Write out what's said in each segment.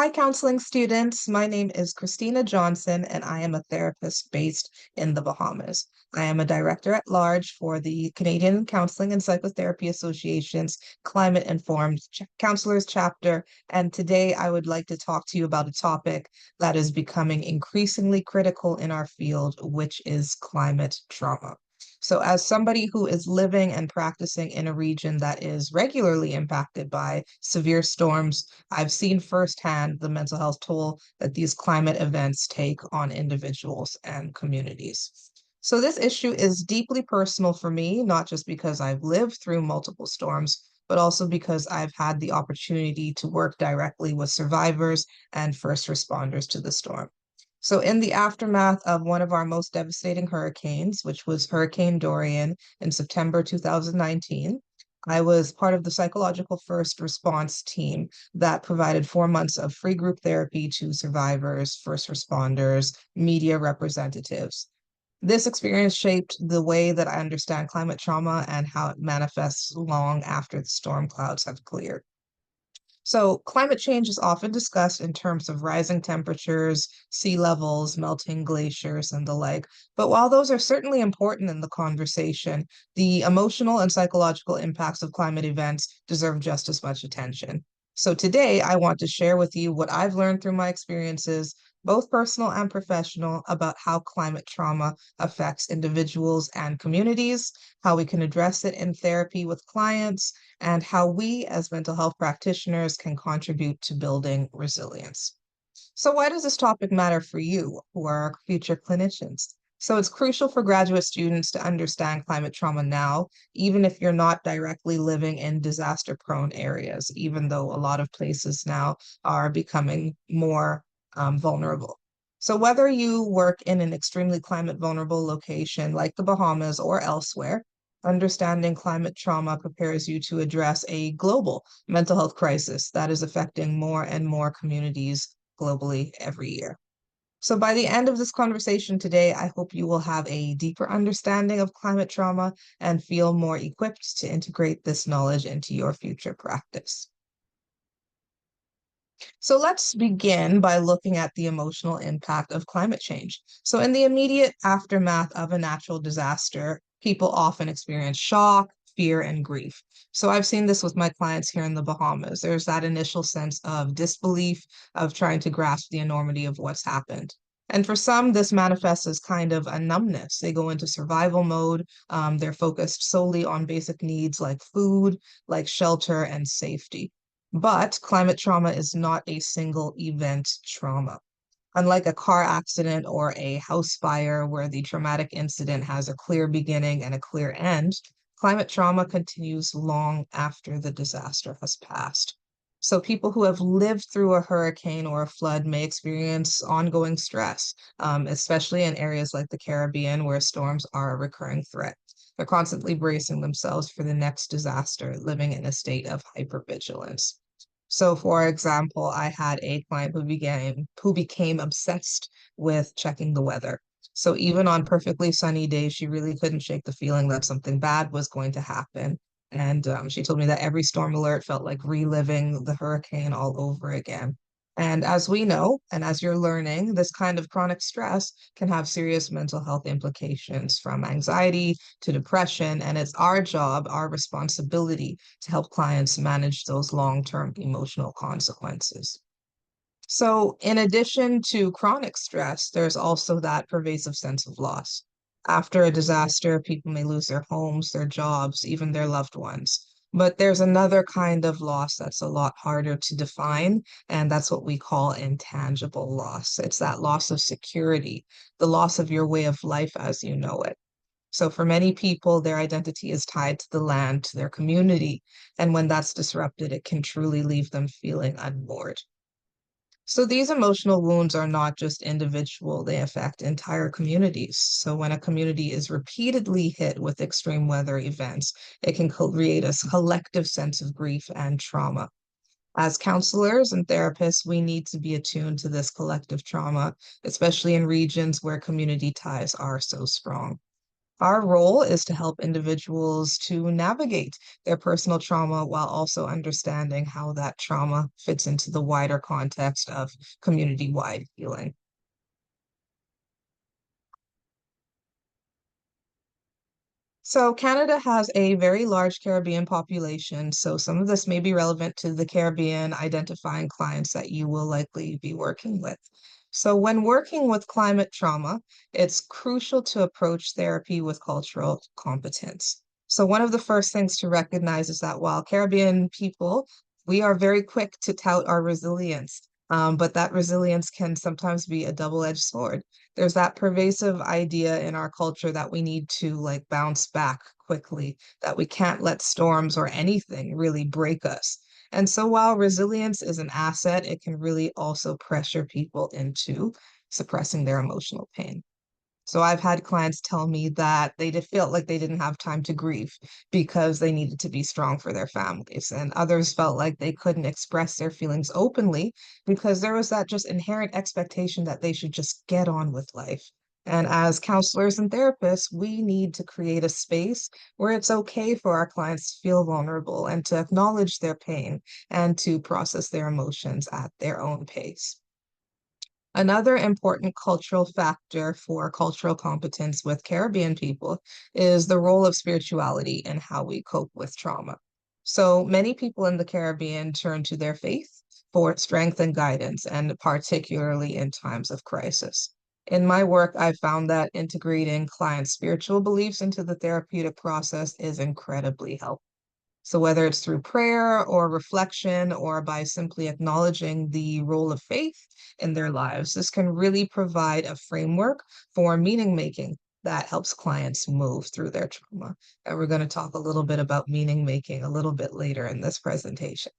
Hi, counseling students. My name is Christina Johnson, and I am a therapist based in the Bahamas. I am a director at large for the Canadian Counseling and Psychotherapy Association's Climate Informed Counselors chapter. And today I would like to talk to you about a topic that is becoming increasingly critical in our field, which is climate trauma. So, as somebody who is living and practicing in a region that is regularly impacted by severe storms, I've seen firsthand the mental health toll that these climate events take on individuals and communities. So, this issue is deeply personal for me, not just because I've lived through multiple storms, but also because I've had the opportunity to work directly with survivors and first responders to the storm. So, in the aftermath of one of our most devastating hurricanes, which was Hurricane Dorian in September 2019, I was part of the psychological first response team that provided 4 months of free group therapy to survivors, first responders, media representatives. This experience shaped the way that I understand climate trauma and how it manifests long after the storm clouds have cleared. So, climate change is often discussed in terms of rising temperatures, sea levels, melting glaciers, and the like. But while those are certainly important in the conversation, the emotional and psychological impacts of climate events deserve just as much attention. So, today I want to share with you what I've learned through my experiences, both personal and professional, about how climate trauma affects individuals and communities, how we can address it in therapy with clients, and how we as mental health practitioners can contribute to building resilience. So, why does this topic matter for you, who are future clinicians? So, it's crucial for graduate students to understand climate trauma now, even if you're not directly living in disaster prone areas, even though a lot of places now are becoming more vulnerable. So, whether you work in an extremely climate vulnerable location like the Bahamas or elsewhere, understanding climate trauma prepares you to address a global mental health crisis that is affecting more and more communities globally every year. So, by the end of this conversation today, I hope you will have a deeper understanding of climate trauma and feel more equipped to integrate this knowledge into your future practice. So let's begin by looking at the emotional impact of climate change. So, in the immediate aftermath of a natural disaster, people often experience shock, fear, and grief. So, I've seen this with my clients here in the Bahamas. There's that initial sense of disbelief, of trying to grasp the enormity of what's happened. And for some, this manifests as kind of a numbness. They go into survival mode. They're focused solely on basic needs like food, like shelter, and safety. But climate trauma is not a single event trauma. Unlike a car accident or a house fire, where the traumatic incident has a clear beginning and a clear end, climate trauma continues long after the disaster has passed. So, people who have lived through a hurricane or a flood may experience ongoing stress, especially in areas like the Caribbean, where storms are a recurring threat. They're constantly bracing themselves for the next disaster, living in a state of hypervigilance. So, for example, I had a client who became obsessed with checking the weather. So even on perfectly sunny days, she really couldn't shake the feeling that something bad was going to happen. And she told me that every storm alert felt like reliving the hurricane all over again. And as we know, and as you're learning, this kind of chronic stress can have serious mental health implications from anxiety to depression. And it's our job, our responsibility to help clients manage those long-term emotional consequences. So, in addition to chronic stress, there's also that pervasive sense of loss. After a disaster, people may lose their homes, their jobs, even their loved ones. But there's another kind of loss that's a lot harder to define, and that's what we call intangible loss. It's that loss of security, the loss of your way of life as you know it. So, for many people, their identity is tied to the land, to their community. And when that's disrupted, it can truly leave them feeling unmoored. So these emotional wounds are not just individual, they affect entire communities. So when a community is repeatedly hit with extreme weather events, it can create a collective sense of grief and trauma. As counselors and therapists, we need to be attuned to this collective trauma, especially in regions where community ties are so strong. Our role is to help individuals to navigate their personal trauma while also understanding how that trauma fits into the wider context of community-wide healing. So Canada has a very large Caribbean population, so some of this may be relevant to the Caribbean identifying clients that you will likely be working with. So when working with climate trauma, it's crucial to approach therapy with cultural competence. So one of the first things to recognize is that while Caribbean people, we are very quick to tout our resilience, but that resilience can sometimes be a double-edged sword. There's that pervasive idea in our culture that we need to like bounce back quickly, that we can't let storms or anything really break us. And so while resilience is an asset, it can really also pressure people into suppressing their emotional pain. So I've had clients tell me that they did felt like they didn't have time to grieve because they needed to be strong for their families. And others felt like they couldn't express their feelings openly because there was that just inherent expectation that they should just get on with life. And as counselors and therapists, we need to create a space where it's okay for our clients to feel vulnerable and to acknowledge their pain and to process their emotions at their own pace. Another important cultural factor for cultural competence with Caribbean people is the role of spirituality in how we cope with trauma. So many people in the Caribbean turn to their faith for strength and guidance, and particularly in times of crisis. In my work, I found that integrating clients' spiritual beliefs into the therapeutic process is incredibly helpful. So, whether it's through prayer or reflection or by simply acknowledging the role of faith in their lives, this can really provide a framework for meaning making that helps clients move through their trauma. And we're going to talk a little bit about meaning making a little bit later in this presentation.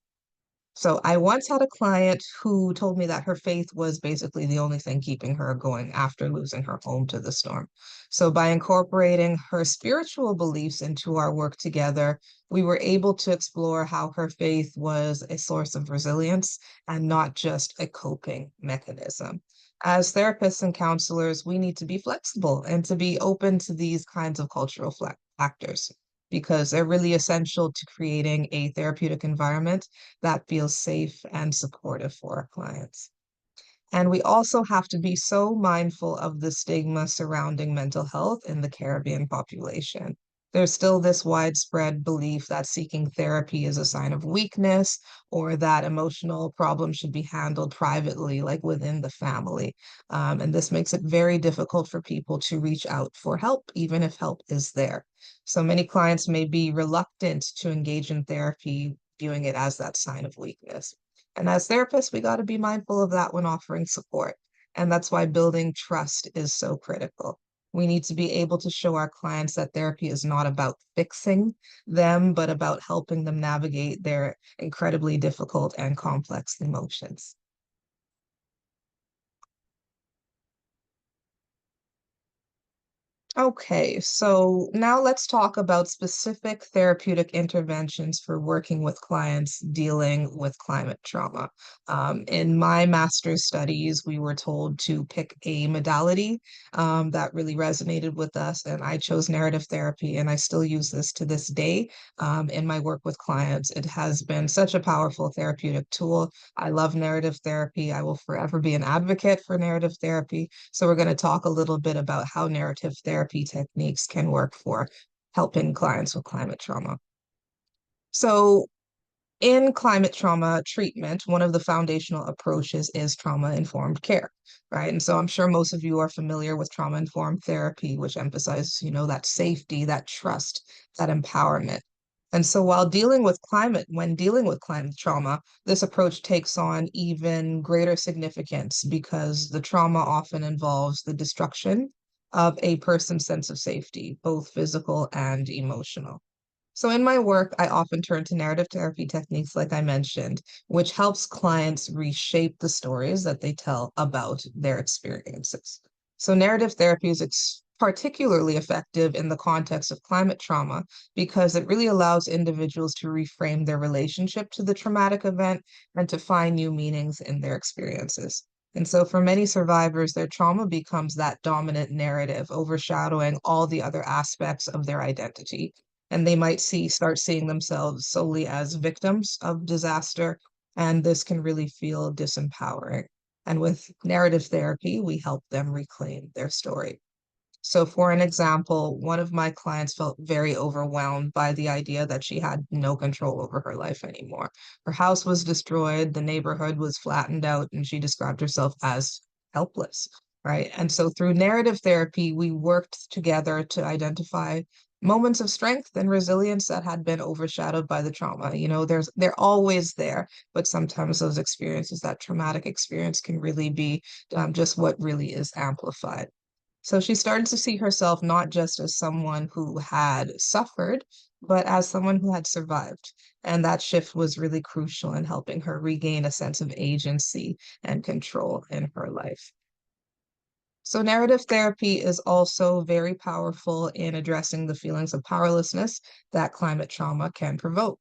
So I once had a client who told me that her faith was basically the only thing keeping her going after losing her home to the storm. So by incorporating her spiritual beliefs into our work together, we were able to explore how her faith was a source of resilience and not just a coping mechanism. As therapists and counselors, we need to be flexible and to be open to these kinds of cultural factors because they're really essential to creating a therapeutic environment that feels safe and supportive for our clients. And we also have to be so mindful of the stigma surrounding mental health in the Caribbean population. There's still this widespread belief that seeking therapy is a sign of weakness or that emotional problems should be handled privately, like within the family. And this makes it very difficult for people to reach out for help, even if help is there. So many clients may be reluctant to engage in therapy, viewing it as that sign of weakness. And as therapists, we got to be mindful of that when offering support. And that's why building trust is so critical. We need to be able to show our clients that therapy is not about fixing them, but about helping them navigate their incredibly difficult and complex emotions. Okay, so now let's talk about specific therapeutic interventions for working with clients dealing with climate trauma. In my master's studies, we were told to pick a modality that really resonated with us, and I chose narrative therapy, and I still use this to this day in my work with clients. It has been such a powerful therapeutic tool. I love narrative therapy. I will forever be an advocate for narrative therapy. So we're going to talk a little bit about how narrative therapy techniques can work for helping clients with climate trauma. So in climate trauma treatment, one of the foundational approaches is trauma-informed care, right? And so I'm sure most of you are familiar with trauma-informed therapy, which emphasizes, that safety, that trust, that empowerment. And so when dealing with climate trauma, this approach takes on even greater significance because the trauma often involves the destruction of a person's sense of safety, both physical and emotional. So in my work, I often turn to narrative therapy techniques, like I mentioned, which helps clients reshape the stories that they tell about their experiences. So narrative therapy is particularly effective in the context of climate trauma because it really allows individuals to reframe their relationship to the traumatic event and to find new meanings in their experiences. And so for many survivors, their trauma becomes that dominant narrative, overshadowing all the other aspects of their identity. And they might start seeing themselves solely as victims of disaster, and this can really feel disempowering. And with narrative therapy, we help them reclaim their story. So, for an example, one of my clients felt very overwhelmed by the idea that she had no control over her life anymore. Her house was destroyed, the neighborhood was flattened out, and she described herself as helpless, right? And so, through narrative therapy, we worked together to identify moments of strength and resilience that had been overshadowed by the trauma. They're always there, but sometimes those experiences, that traumatic experience, can really be just what really is amplified. So she started to see herself not just as someone who had suffered, but as someone who had survived. And that shift was really crucial in helping her regain a sense of agency and control in her life. So, narrative therapy is also very powerful in addressing the feelings of powerlessness that climate trauma can provoke.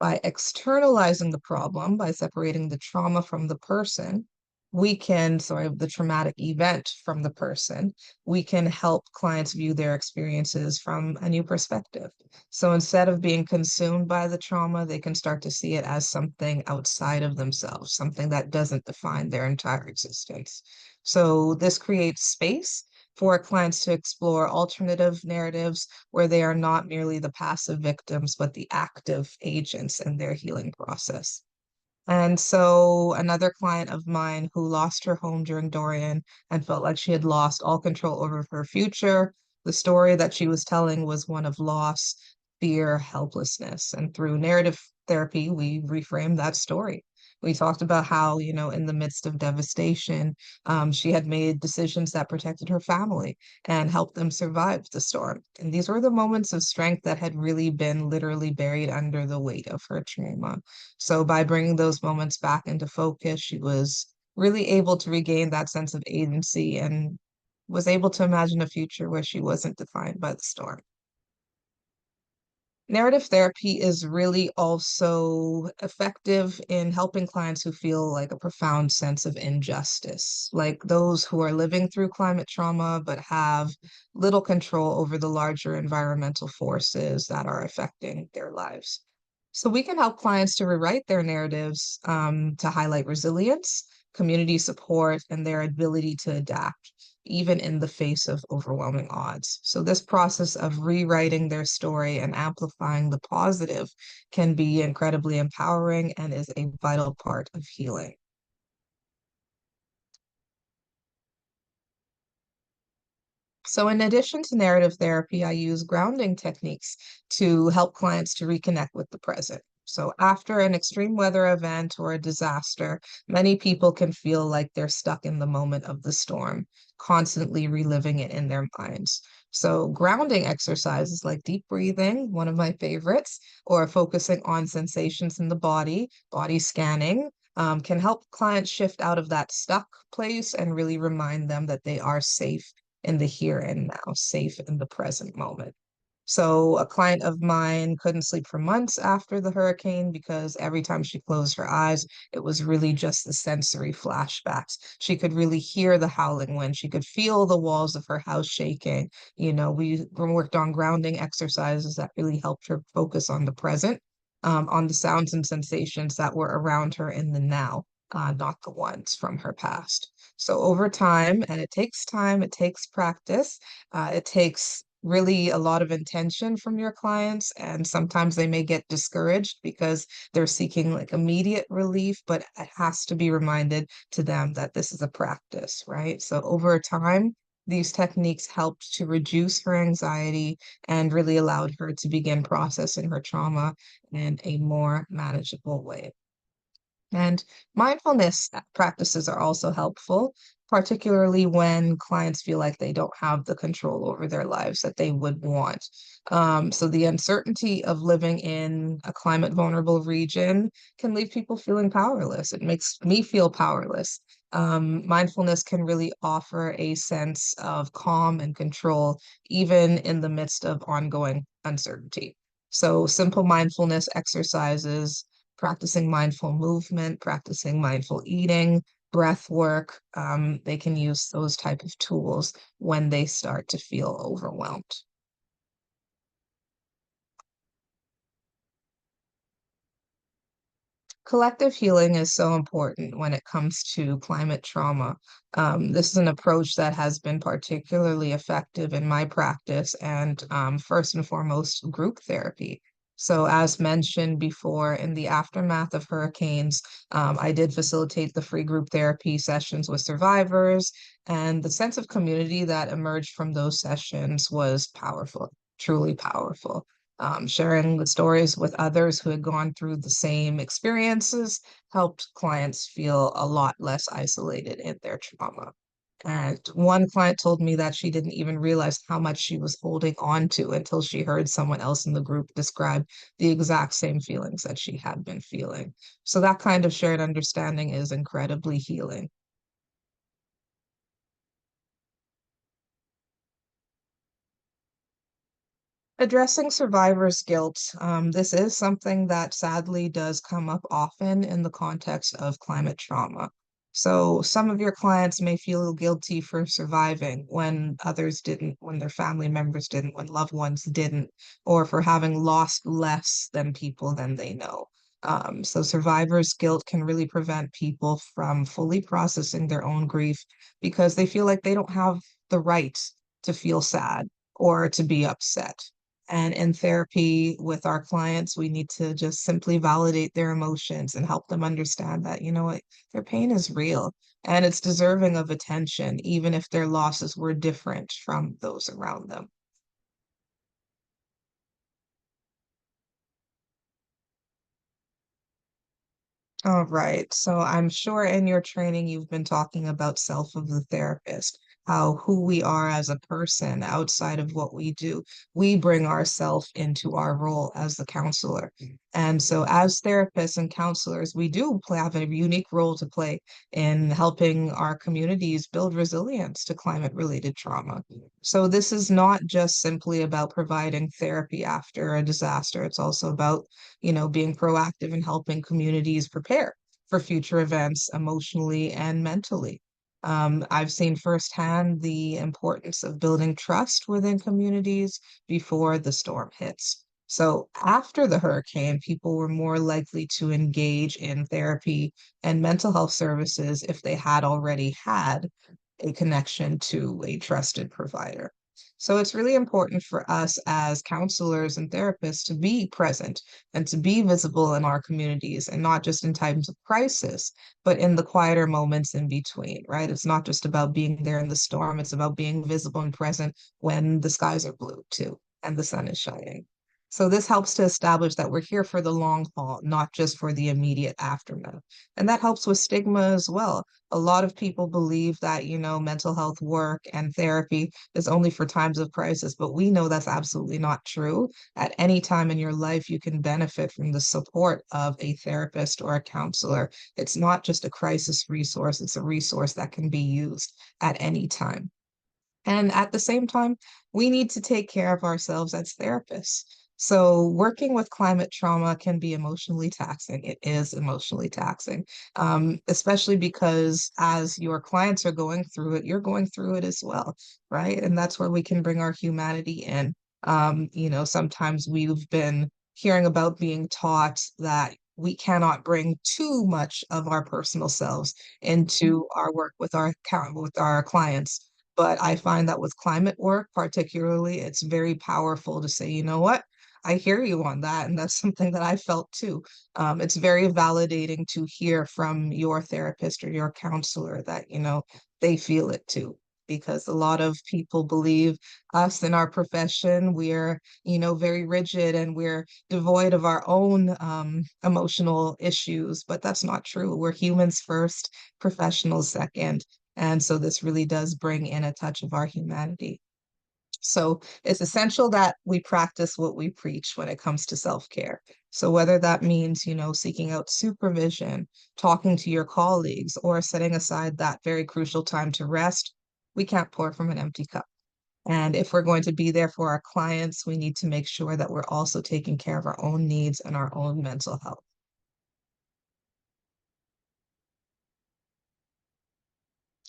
By externalizing the problem, by separating the trauma from the person, the traumatic event from the person, we can help clients view their experiences from a new perspective. So instead of being consumed by the trauma, they can start to see it as something outside of themselves, something that doesn't define their entire existence. So this creates space for clients to explore alternative narratives where they are not merely the passive victims, but the active agents in their healing process. And so another client of mine who lost her home during Dorian and felt like she had lost all control over her future, the story that she was telling was one of loss, fear, helplessness. And through narrative therapy, we reframed that story. We talked about how, in the midst of devastation, she had made decisions that protected her family and helped them survive the storm. And these were the moments of strength that had really been literally buried under the weight of her trauma. So by bringing those moments back into focus, she was really able to regain that sense of agency and was able to imagine a future where she wasn't defined by the storm. Narrative therapy is really also effective in helping clients who feel like a profound sense of injustice, like those who are living through climate trauma but have little control over the larger environmental forces that are affecting their lives. So we can help clients to rewrite their narratives to highlight resilience, community support, and their ability to adapt even in the face of overwhelming odds. So, this process of rewriting their story and amplifying the positive can be incredibly empowering and is a vital part of healing. So, in addition to narrative therapy, I use grounding techniques to help clients to reconnect with the present. So, after an extreme weather event or a disaster, many people can feel like they're stuck in the moment of the storm, constantly reliving it in their minds. So, grounding exercises like deep breathing, one of my favorites, or focusing on sensations in the body scanning, can help clients shift out of that stuck place and really remind them that they are safe in the here and now, safe in the present moment. So, a client of mine couldn't sleep for months after the hurricane because every time she closed her eyes, it was really just the sensory flashbacks. She could really hear the howling wind. She could feel the walls of her house shaking. We worked on grounding exercises that really helped her focus on the present, on the sounds and sensations that were around her in the now, not the ones from her past. So over time, and it takes practice, it takes really a lot of intention from your clients, and sometimes they may get discouraged because they're seeking like immediate relief, but it has to be reminded to them that this is a practice, right? So over time, these techniques helped to reduce her anxiety and really allowed her to begin processing her trauma in a more manageable way. And mindfulness practices are also helpful, particularly when clients feel like they don't have the control over their lives that they would want. So, the uncertainty of living in a climate vulnerable region can leave people feeling powerless. It makes me feel powerless. Mindfulness can really offer a sense of calm and control, even in the midst of ongoing uncertainty. So, simple mindfulness exercises, practicing mindful movement, practicing mindful eating, breath work. They can use those type of tools when they start to feel overwhelmed. Collective healing is so important when it comes to climate trauma. This is an approach that has been particularly effective in my practice and first and foremost, group therapy. So, as mentioned before, in the aftermath of hurricanes, I did facilitate the free group therapy sessions with survivors, and the sense of community that emerged from those sessions was powerful, truly powerful. Sharing the stories with others who had gone through the same experiences helped clients feel a lot less isolated in their trauma. And one client told me that she didn't even realize how much she was holding on to until she heard someone else in the group describe the exact same feelings that she had been feeling. So that kind of shared understanding is incredibly healing. Addressing survivor's guilt. This is something that sadly does come up often in the context of climate trauma. So, some of your clients may feel guilty for surviving when others didn't, when their family members didn't, when loved ones didn't, or for having lost less than people than they know. So, survivor's guilt can really prevent people from fully processing their own grief because they feel like they don't have the right to feel sad or to be upset. And in therapy with our clients, we need to just simply validate their emotions and help them understand that, you know what, their pain is real and it's deserving of attention, even if their losses were different from those around them. All right. So I'm sure in your training you've been talking about self of the therapist, how who we are as a person outside of what we do. We bring ourselves into our role as the counselor. And so as therapists and counselors, we do have a unique role to play in helping our communities build resilience to climate related trauma. So this is not just simply about providing therapy after a disaster. It's also about being proactive and helping communities prepare for future events emotionally and mentally. I've seen firsthand the importance of building trust within communities before the storm hits. So, after the hurricane, people were more likely to engage in therapy and mental health services if they had already had a connection to a trusted provider. So it's really important for us as counselors and therapists to be present and to be visible in our communities and not just in times of crisis, but in the quieter moments in between, right? It's not just about being there in the storm, it's about being visible and present when the skies are blue too and the sun is shining. So this helps to establish that we're here for the long haul, not just for the immediate aftermath. And that helps with stigma as well. A lot of people believe that, mental health work and therapy is only for times of crisis, but we know that's absolutely not true. At any time in your life, you can benefit from the support of a therapist or a counselor. It's not just a crisis resource, it's a resource that can be used at any time. And at the same time, we need to take care of ourselves as therapists. So, working with climate trauma can be emotionally taxing. It is emotionally taxing, especially because as your clients are going through it, you're going through it as well, right? And that's where we can bring our humanity in. Sometimes we've been hearing about being taught that we cannot bring too much of our personal selves into our work with our clients, but I find that with climate work, particularly, it's very powerful to say, you know what? I hear you on that. And that's something that I felt too. It's very validating to hear from your therapist or your counselor that, they feel it too. Because a lot of people believe us in our profession, we're, very rigid and we're devoid of our own emotional issues, but that's not true. We're humans first, professionals second. And so this really does bring in a touch of our humanity. So it's essential that we practice what we preach when it comes to self-care. So whether that means, seeking out supervision, talking to your colleagues, or setting aside that very crucial time to rest, we can't pour from an empty cup. And if we're going to be there for our clients, we need to make sure that we're also taking care of our own needs and our own mental health.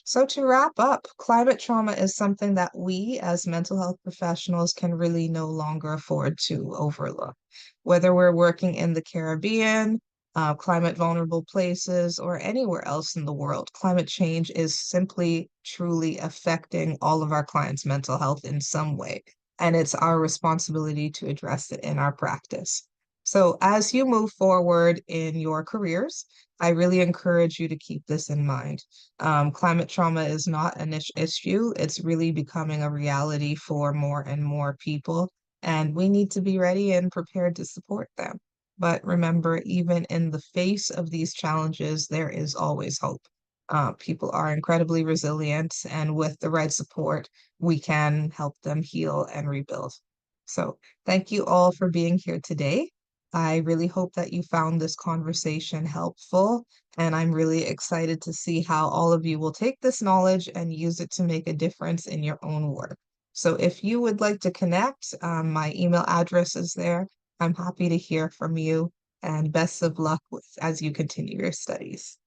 So, to wrap up, climate trauma is something that we as mental health professionals can really no longer afford to overlook. Whether we're working in the Caribbean, climate vulnerable places, or anywhere else in the world, climate change is simply truly affecting all of our clients' mental health in some way. And it's our responsibility to address it in our practice. So, as you move forward in your careers, I really encourage you to keep this in mind. Climate trauma is not an issue. It's really becoming a reality for more and more people, and we need to be ready and prepared to support them. But remember, even in the face of these challenges, there is always hope. People are incredibly resilient, and with the right support, we can help them heal and rebuild. So, thank you all for being here today. I really hope that you found this conversation helpful, and I'm really excited to see how all of you will take this knowledge and use it to make a difference in your own work. So if you would like to connect, my email address is there. I'm happy to hear from you, and best of luck with as you continue your studies.